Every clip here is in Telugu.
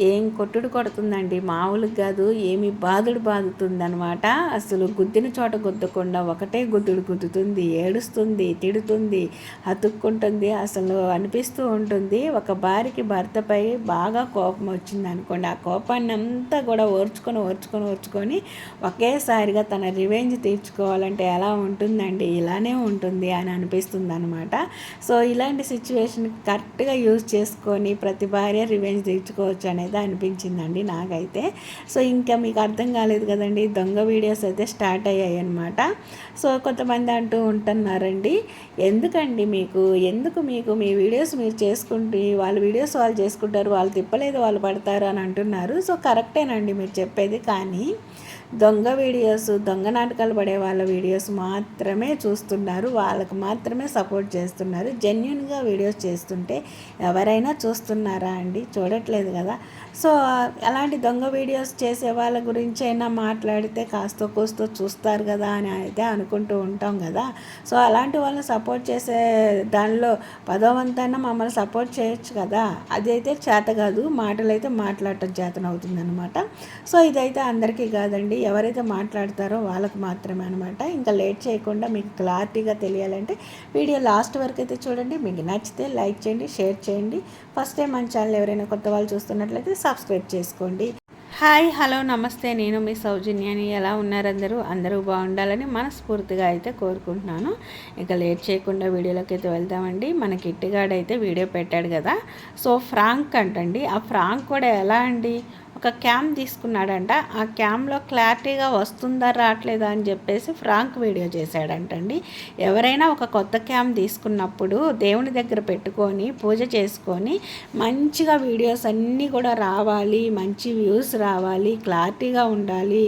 ఏం కొట్టుడు కొడుతుందండి, మామూలుగా కాదు. ఏమి బాదుతుందనమాట. అసలు గుద్దిన చోట గుద్దకుండా ఒకటే గుద్దుడు గుద్దుతుంది, ఏడుస్తుంది, తిడుతుంది, అతుక్కుంటుంది. అసలు అనిపిస్తూ ఉంటుంది, ఒక భార్యకి భర్తపై బాగా కోపం వచ్చింది అనుకోండి, ఆ కోపాన్ని అంతా కూడా ఓర్చుకొని ఒకేసారిగా తన రివెంజ్ తీర్చుకోవాలంటే ఎలా ఉంటుందండి, ఇలానే ఉంటుంది అని అనిపిస్తుంది అనమాట. సో ఇలాంటి సిచ్యువేషన్ కరెక్ట్గా యూజ్ చేసుకొని ప్రతి భార్య రివెంజ్ తీర్చుకోవచ్చు అనేది అనిపించిందండి నాకైతే. సో ఇంకా మీకు అర్థం కాలేదు కదండి, దొంగ వీడియోస్ అయితే స్టార్ట్ అయ్యాయి అనమాట. సో కొంతమంది అంటూ ఉంటున్నారండి, ఎందుకు మీకు మీ వీడియోస్ మీరు చేసుకుంటే వాళ్ళ వీడియోస్ వాళ్ళు చేసుకుంటారు, వాళ్ళు తిప్పలేదు వాళ్ళు పడతారు అని అంటున్నారు. సో కరెక్టేనండి మీరు చెప్పేది. కానీ దొంగ వీడియోస్, దొంగ నాటకాలు పడే వాళ్ళ వీడియోస్ మాత్రమే చూస్తున్నారు, వాళ్ళకు మాత్రమే సపోర్ట్ చేస్తున్నారు. జెన్యున్గా వీడియోస్ చేస్తుంటే ఎవరైనా చూస్తున్నారా అండి? చూడట్లేదు కదా. సో అలాంటి దొంగ వీడియోస్ చేసే వాళ్ళ గురించి అయినా మాట్లాడితే కాస్త కూస్తో చూస్తారు కదా అని అయితే అనుకుంటూ ఉంటాం కదా. సో అలాంటి వాళ్ళని సపోర్ట్ చేసే దానిలో 10వ వంతైనా మమ్మల్ని సపోర్ట్ చేయొచ్చు కదా. అదైతే చేత కాదు, మాటలైతే మాట్లాడటం చేతనవుతుంది అనమాట. సో ఇదైతే అందరికీ కాదండి, ఎవరైతే మాట్లాడతారో వాళ్ళకు మాత్రమే అనమాట. ఇంకా లేట్ చేయకుండా మీకు క్లారిటీగా తెలియాలంటే వీడియో లాస్ట్ వరకు అయితే చూడండి. మీకు నచ్చితే లైక్ చేయండి, షేర్ చేయండి. ఫస్ట్ టైం మన ఛానల్ ఎవరైనా కొత్త వాళ్ళు చూస్తున్నట్లయితే సబ్స్క్రైబ్ చేసుకోండి. హాయ్, హలో, నమస్తే. నేను మీ సౌజన్యాని. ఎలా ఉన్నారు అందరూ బాగుండాలని మనస్ఫూర్తిగా అయితే కోరుకుంటున్నాను. ఇక లేట్ చేయకుండా వీడియోలోకి అయితే వెళ్దామండి. మన కిట్టిగాడైతే వీడియో పెట్టాడు కదా, సో ఫ్రాంక్ అంటండి. ఆ ఫ్రాంక్ కూడా ఎలా అండి, ఒక క్యామ్ తీసుకున్నాడంట. ఆ క్యామ్లో క్లారిటీగా వస్తుందా రావట్లేదా అని చెప్పేసి ఫ్రాంక్ వీడియో చేశాడంటండి. ఎవరైనా ఒక కొత్త క్యామ్ తీసుకున్నప్పుడు దేవుని దగ్గర పెట్టుకొని పూజ చేసుకొని మంచిగా వీడియోస్ అన్నీ కూడా రావాలి, మంచి వ్యూస్ రావాలి, క్లారిటీగా ఉండాలి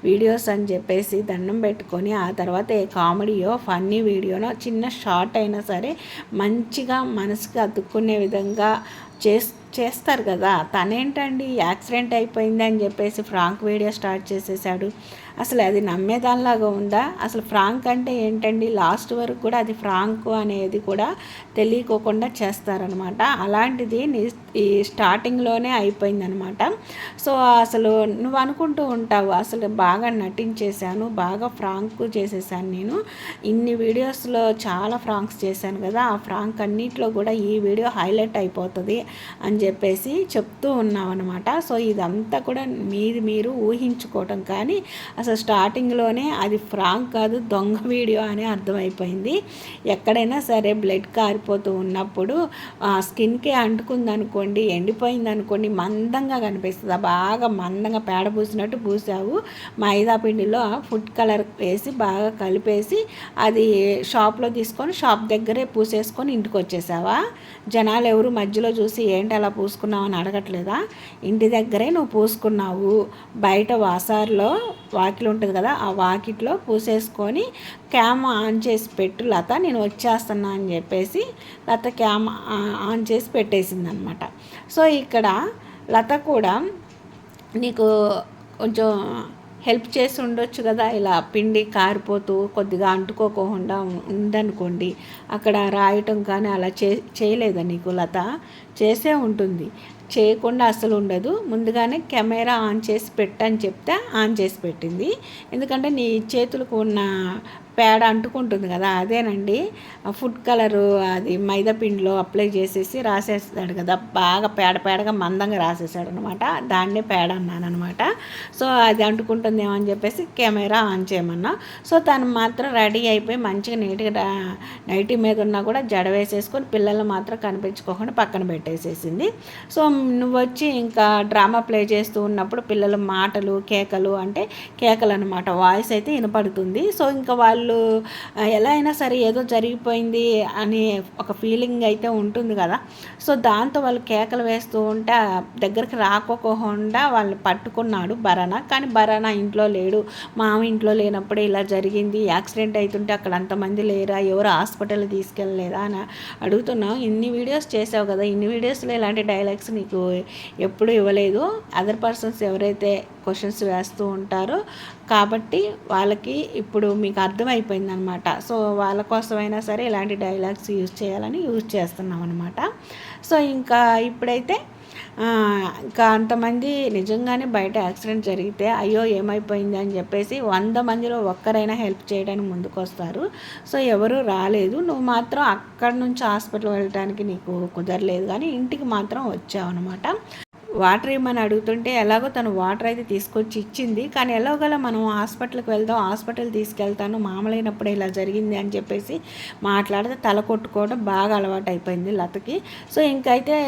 వీడియోస్ అని చెప్పేసి దండం పెట్టుకొని ఆ తర్వాత ఏ కామెడీయో ఫన్నీ వీడియోనో చిన్న షార్ట్ అయినా సరే మంచిగా మనసుకి అతుక్కునే విధంగా చేస్తారు కదా. తనేంటండి యాక్సిడెంట్ అయిపోయింది అని చెప్పేసి ఫ్రాంక్ వీడియో స్టార్ట్ చేసేసాడు. అసలు అది నమ్మేదానిలాగా ఉందా? అసలు ఫ్రాంక్ అంటే ఏంటండి, లాస్ట్ వరకు కూడా అది ఫ్రాంక్ అనేది కూడా తెలియకోకుండా చేస్తారనమాట. అలాంటిది ఈ స్టార్టింగ్లోనే అయిపోయిందనమాట. సో అసలు నువ్వు అనుకుంటూ ఉంటావు, అసలు బాగా నటించేశాను, బాగా ఫ్రాంక్ చేసేసాను, నేను ఇన్ని వీడియోస్లో చాలా ఫ్రాంక్స్ చేశాను కదా, ఆ ఫ్రాంక్ అన్నిట్లో కూడా ఈ వీడియో హైలైట్ అయిపోతుంది అని చెప్పేసి చెప్తూ ఉన్నాం అనమాట. సో ఇదంతా కూడా మీరు ఊహించుకోవటం, కానీ అసలు స్టార్టింగ్లోనే అది ఫ్రాంక్ కాదు, దొంగ వీడియో అని అర్థమైపోయింది. ఎక్కడైనా సరే బ్లడ్ కారిపోతూ ఉన్నప్పుడు స్కిన్కి అంటుకుంది అనుకోండి, ఎండిపోయింది అనుకోండి, మందంగా కనిపిస్తుంది. బాగా మందంగా పేడ పూసినట్టు పూసావు, మైదా పిండిలో ఫుడ్ కలర్ వేసి బాగా కలిపేసి అది షాప్లో తీసుకొని షాప్ దగ్గరే పూసేసుకొని ఇంటికి వచ్చేసావా? జనాలు ఎవరు మధ్యలో చూసి ఏంటి అలా పూసుకున్నావు అని అడగట్లేదా? ఇంటి దగ్గరే నువ్వు పూసుకున్నావు. బయట వాసార్లో వాకిలు ఉంటుంది కదా, ఆ వాకిట్లో పూసేసుకొని క్యామ్ ఆన్ చేసి పెట్టు లత, నేను వచ్చేస్తున్నా అని చెప్పేసి లత క్యామ్ ఆన్ చేసి పెట్టేసింది అనమాట. సో ఇక్కడ లత కూడా నీకు కొంచెం హెల్ప్ చేసి ఉండొచ్చు కదా, ఇలా పిండి కారిపోతూ కొద్దిగా అంటుకోకుండా ఉందనుకోండి, అక్కడ రాయటం కానీ అలా చేయలేదా నీకు లత? చేసే ఉంటుంది, చేయకుండా అసలు ఉండదు. ముందుగానే కెమెరా ఆన్ చేసి పెట్టని చెప్తే ఆన్ చేసి పెట్టింది. ఎందుకంటే నీ చేతులకు ఉన్న పేడ అంటుకుంటుంది కదా, అదేనండి ఫుడ్ కలరు, అది మైదా పిండిలో అప్లై చేసేసి రాసేస్తాడు కదా, బాగా పేడగా మందంగా రాసేసాడు అనమాట. దాన్నే పేడ అన్నాను అనమాట. సో అది అంటుకుంటుందేమో అని చెప్పేసి కెమెరా ఆన్ చేయమన్నా. సో తను మాత్రం రెడీ అయిపోయి మంచిగా నీట్గా నైటీ మీద ఉన్నా కూడా జడ వేసేసుకొని పిల్లలు మాత్రం కనిపించుకోకుండా పక్కన పెట్టేసేసింది. సో నువ్వు వచ్చి ఇంకా డ్రామా ప్లే చేస్తూ ఉన్నప్పుడు పిల్లల మాటలు కేకలు, అంటే కేకలు అనమాట, వాయిస్ అయితే వినపడుతుంది. సో ఇంకా వాళ్ళు ఎలా అయినా సరే ఏదో జరిగిపోయింది అని ఒక ఫీలింగ్ అయితే ఉంటుంది కదా. సో దాంతో వాళ్ళు కేకలు వేస్తూ ఉంటే దగ్గరికి రాకోకుండా వాళ్ళు పట్టుకున్నాడు భరణ. కానీ భరణ ఇంట్లో లేడు, మామ ఇంట్లో లేనప్పుడే ఇలా జరిగింది, యాక్సిడెంట్ అవుతుంటే అక్కడ అంతమంది లేరా, ఎవరు హాస్పిటల్ తీసుకెళ్ళలేదా అని అడుగుతున్నావు. ఇన్ని వీడియోస్ చేసావు కదా, ఇన్ని వీడియోస్లో ఇలాంటి డైలాగ్స్ నీకు ఎప్పుడు ఇవ్వలేదు. అదర్ పర్సన్స్ ఎవరైతే క్వశ్చన్స్ వేస్తూ ఉంటారో కాబట్టి వాళ్ళకి ఇప్పుడు మీకు అర్థమైపోయిందనమాట. సో వాళ్ళ కోసమైనా సరే ఇలాంటి డైలాగ్స్ యూజ్ చేయాలని యూజ్ చేస్తున్నాం అనమాట. సో ఇంకా ఇప్పుడైతే ఇంకా అంతమంది నిజంగానే బయట యాక్సిడెంట్ జరిగితే అయ్యో ఏమైపోయింది అని చెప్పేసి 100 మందిలో ఒక్కరైనా హెల్ప్ చేయడానికి ముందుకు వస్తారు. సో ఎవరు రాలేదు. నువ్వు మాత్రం అక్కడి నుంచి హాస్పిటల్ వెళ్ళడానికి నీకు కుదరలేదు, కానీ ఇంటికి మాత్రం వచ్చావు అనమాట. వాటర్ ఇమ్మని అడుగుతుంటే ఎలాగో తను వాటర్ అయితే తీసుకొచ్చి ఇచ్చింది. కానీ ఎలాగోలా మనం హాస్పిటల్కి వెళ్దాం, హాస్పిటల్ తీసుకెళ్తాను, మామూలైనప్పుడు ఇలా జరిగింది అని చెప్పేసి మాట్లాడితే తల కొట్టుకోవడం బాగా అలవాటు అయిపోయింది లతకి. సో ఇంకైతే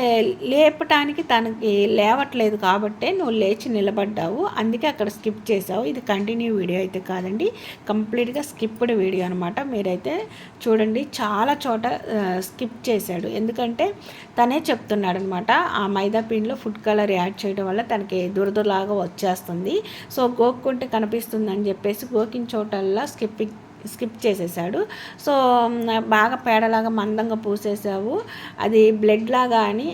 లేపటానికి తనకి లేవట్లేదు కాబట్టే నువ్వు లేచి నిలబడ్డావు, అందుకే అక్కడ స్కిప్ చేసావు. ఇది కంటిన్యూ వీడియో అయితే కాదండి, కంప్లీట్గా స్కిప్డ్ వీడియో అనమాట. మీరైతే చూడండి, చాలా చోట స్కిప్ చేశాడు. ఎందుకంటే తనే చెప్తున్నాడు అనమాట, ఆ మైదా పిండిలో ఫుడ్ కలర్ యాడ్ చేయడం వల్ల తనకి దురదలాగా వచ్చేస్తుంది. సో గోక్కుంటే కనిపిస్తుంది అని చెప్పేసి గోకిన చోటల్లా స్కిప్ చేసేసాడు. సో బాగా పేడలాగా మందంగా పూసేసావు, అది బ్లడ్ లాగా అని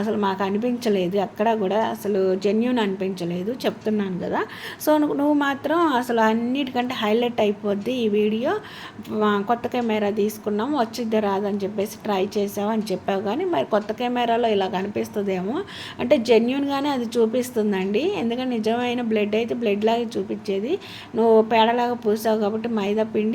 అసలు మాకు అనిపించలేదు, ఎక్కడ కూడా అసలు జెన్యూన్ అనిపించలేదు, చెప్తున్నాను కదా. సో నువ్వు మాత్రం అసలు అన్నిటికంటే హైలైట్ అయిపోద్ది ఈ వీడియో. కొత్త కెమెరా తీసుకున్నాము, వచ్చిద్ది రాదని చెప్పేసి ట్రై చేసావు అని చెప్పావు, కానీ మరి కొత్త కెమెరాలో ఇలా కనిపిస్తుందేమో అంటే జెన్యూన్గానే అది చూపిస్తుందండి. ఎందుకంటే నిజమైన బ్లడ్ అయితే బ్లడ్ లాగా చూపించేది, నువ్వు పేడలాగా పూసావు కాబట్టి మైదా పిండి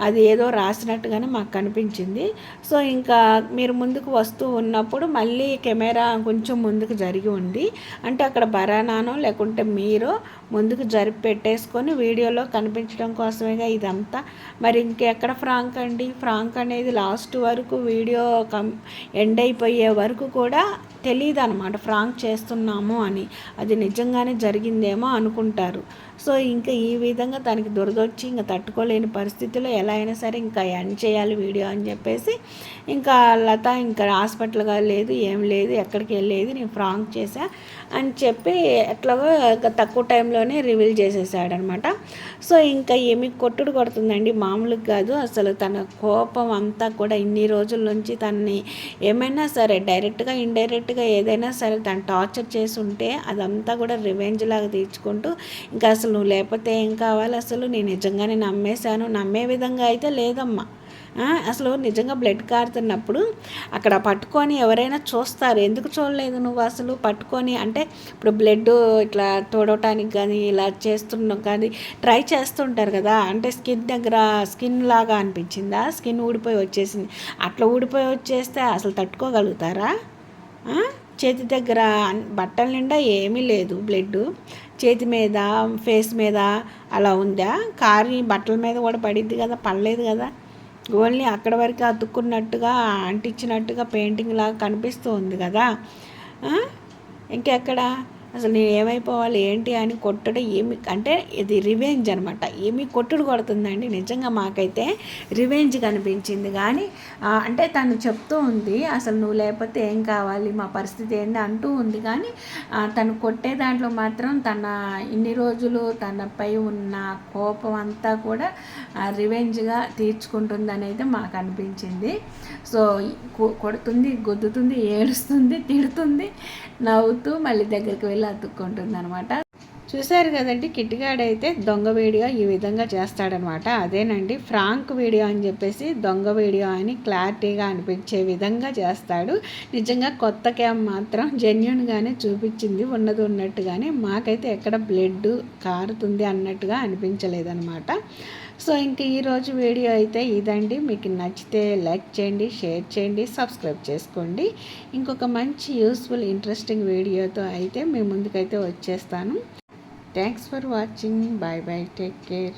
అది ఏదో రాసినట్టుగానే మాకు కనిపించింది. సో ఇంకా మీరు ముందుకు వస్తూ ఉన్నప్పుడు మళ్ళీ కెమెరా కొంచెం ముందుకు జరిగి ఉంది అంటే అక్కడ బరానానో లేకుంటే మీరు ముందుకు జరిపి పెట్టేసుకొని వీడియోలో కనిపించడం కోసమేగా ఇదంతా. మరి ఇంకెక్కడ ఫ్రాంక్ అండి? ఫ్రాంక్ అనేది లాస్ట్ వరకు వీడియో ఎండ్ అయిపోయే వరకు కూడా తెలియదు అనమాట ఫ్రాంక్ చేస్తున్నాము అని. అది నిజంగానే జరిగిందేమో అనుకుంటారు. సో ఇంకా ఈ విధంగా తనకి దురదొచ్చి ఇంకా తట్టుకోలేని పరిస్థితిలో ఎలా అయినా సరే ఇంకా ఎండ్ చేయాలి వీడియో అని చెప్పేసి ఇంకా లత ఇంకా హాస్పిటల్గా లేదు, ఏం లేదు, ఎక్కడికి వెళ్ళలేదు, నేను ఫ్రాంక్ చేశా అని చెప్పి ఎట్లాగో తక్కువ టైంలోనే రివీల్ చేసేసాడనమాట. సో ఇంకా ఏమి కొట్టుడు కొడుతుందండి, మామూలుగా కాదు అసలు. తన కోపం అంతా కూడా ఇన్ని రోజుల నుంచి తనని ఏమైనా సరే డైరెక్ట్గా ఇండైరెక్ట్గా ఏదైనా సరే తను టార్చర్ చేసి ఉంటే అదంతా కూడా రివెంజ్ లాగా తీర్చుకుంటూ ఇంకా అసలు నువ్వు లేకపోతే ఏం కావాలి, అసలు నేను నిజంగానే నమ్మేశాను, నమ్మే విధంగా అయితే లేదమ్మా. అసలు నిజంగా బ్లడ్ కారుతున్నప్పుడు అక్కడ పట్టుకొని ఎవరైనా చూస్తారు, ఎందుకు చూడలేదు నువ్వు అసలు పట్టుకొని? అంటే ఇప్పుడు బ్లడ్ ఇట్లా తోడటానికి కానీ ఇలా చేస్తున్నాం కానీ ట్రై చేస్తుంటారు కదా, అంటే స్కిన్ దగ్గర స్కిన్ లాగా అనిపించిందా, స్కిన్ ఊడిపోయి వచ్చేసింది, అట్లా ఊడిపోయి వచ్చేస్తే అసలు తట్టుకోగలుగుతారా? చేతి దగ్గర బట్టల నిండా ఏమీ లేదు బ్లడ్, చేతి మీద ఫేస్ మీద అలా ఉందా, కారి బట్టల మీద కూడా పడిద్ది కదా, పడలేదు కదా, ఓన్లీ అక్కడ వరకు అతుక్కున్నట్టుగా అంటించినట్టుగా పెయింటింగ్ లాగా కనిపిస్తూ ఉంది కదా. ఇంకెక్కడ అసలు నేను ఏమైపోవాలి ఏంటి అని కొట్టడం ఏమి అంటే ఇది రివెంజ్ అనమాట. ఏమి కొట్టుడు కొడుతుందండి నిజంగా. మాకైతే రివెంజ్ కనిపించింది. కానీ అంటే తను చెప్తూ ఉంది అసలు నువ్వు లేకపోతే ఏం కావాలి, మా పరిస్థితి ఏంటి అంటూ ఉంది. కానీ తను కొట్టే దాంట్లో మాత్రం తన ఇన్ని రోజులు తనపై ఉన్న కోపం అంతా కూడా రివెంజ్గా తీర్చుకుంటుంది అనేది మాకు అనిపించింది. సో కొడుతుంది, గుద్దుతుంది, ఏడుస్తుంది, తిడుతుంది, నవ్వుతూ మళ్ళీ దగ్గరికి వెళ్ళి అతుక్కుంటుంది అనమాట. చూశారు కదండి, కిట్టిగాడైతే దొంగ వీడియో ఈ విధంగా చేస్తాడనమాట. అదేనండి ఫ్రాంక్ వీడియో అని చెప్పేసి దొంగ వీడియో అని క్లారిటీగా అనిపించే విధంగా చేస్తాడు. నిజంగా కొత్త క్యామ్ మాత్రం జెన్యూన్గానే చూపించింది, ఉన్నది ఉన్నట్టుగానే. మాకైతే ఎక్కడ బ్లడ్ కారుతుంది అన్నట్టుగా అనిపించలేదన్నమాట. సో ఇంక ఈరోజు వీడియో అయితే ఇదండి. మీకు నచ్చితే లైక్ చేయండి, షేర్ చేయండి, సబ్స్క్రైబ్ చేసుకోండి. ఇంకొక మంచి యూస్ఫుల్ ఇంట్రెస్టింగ్ వీడియోతో అయితే మీ ముందుకైతే వచ్చేస్తాను. Thanks for watching. Bye bye, take care.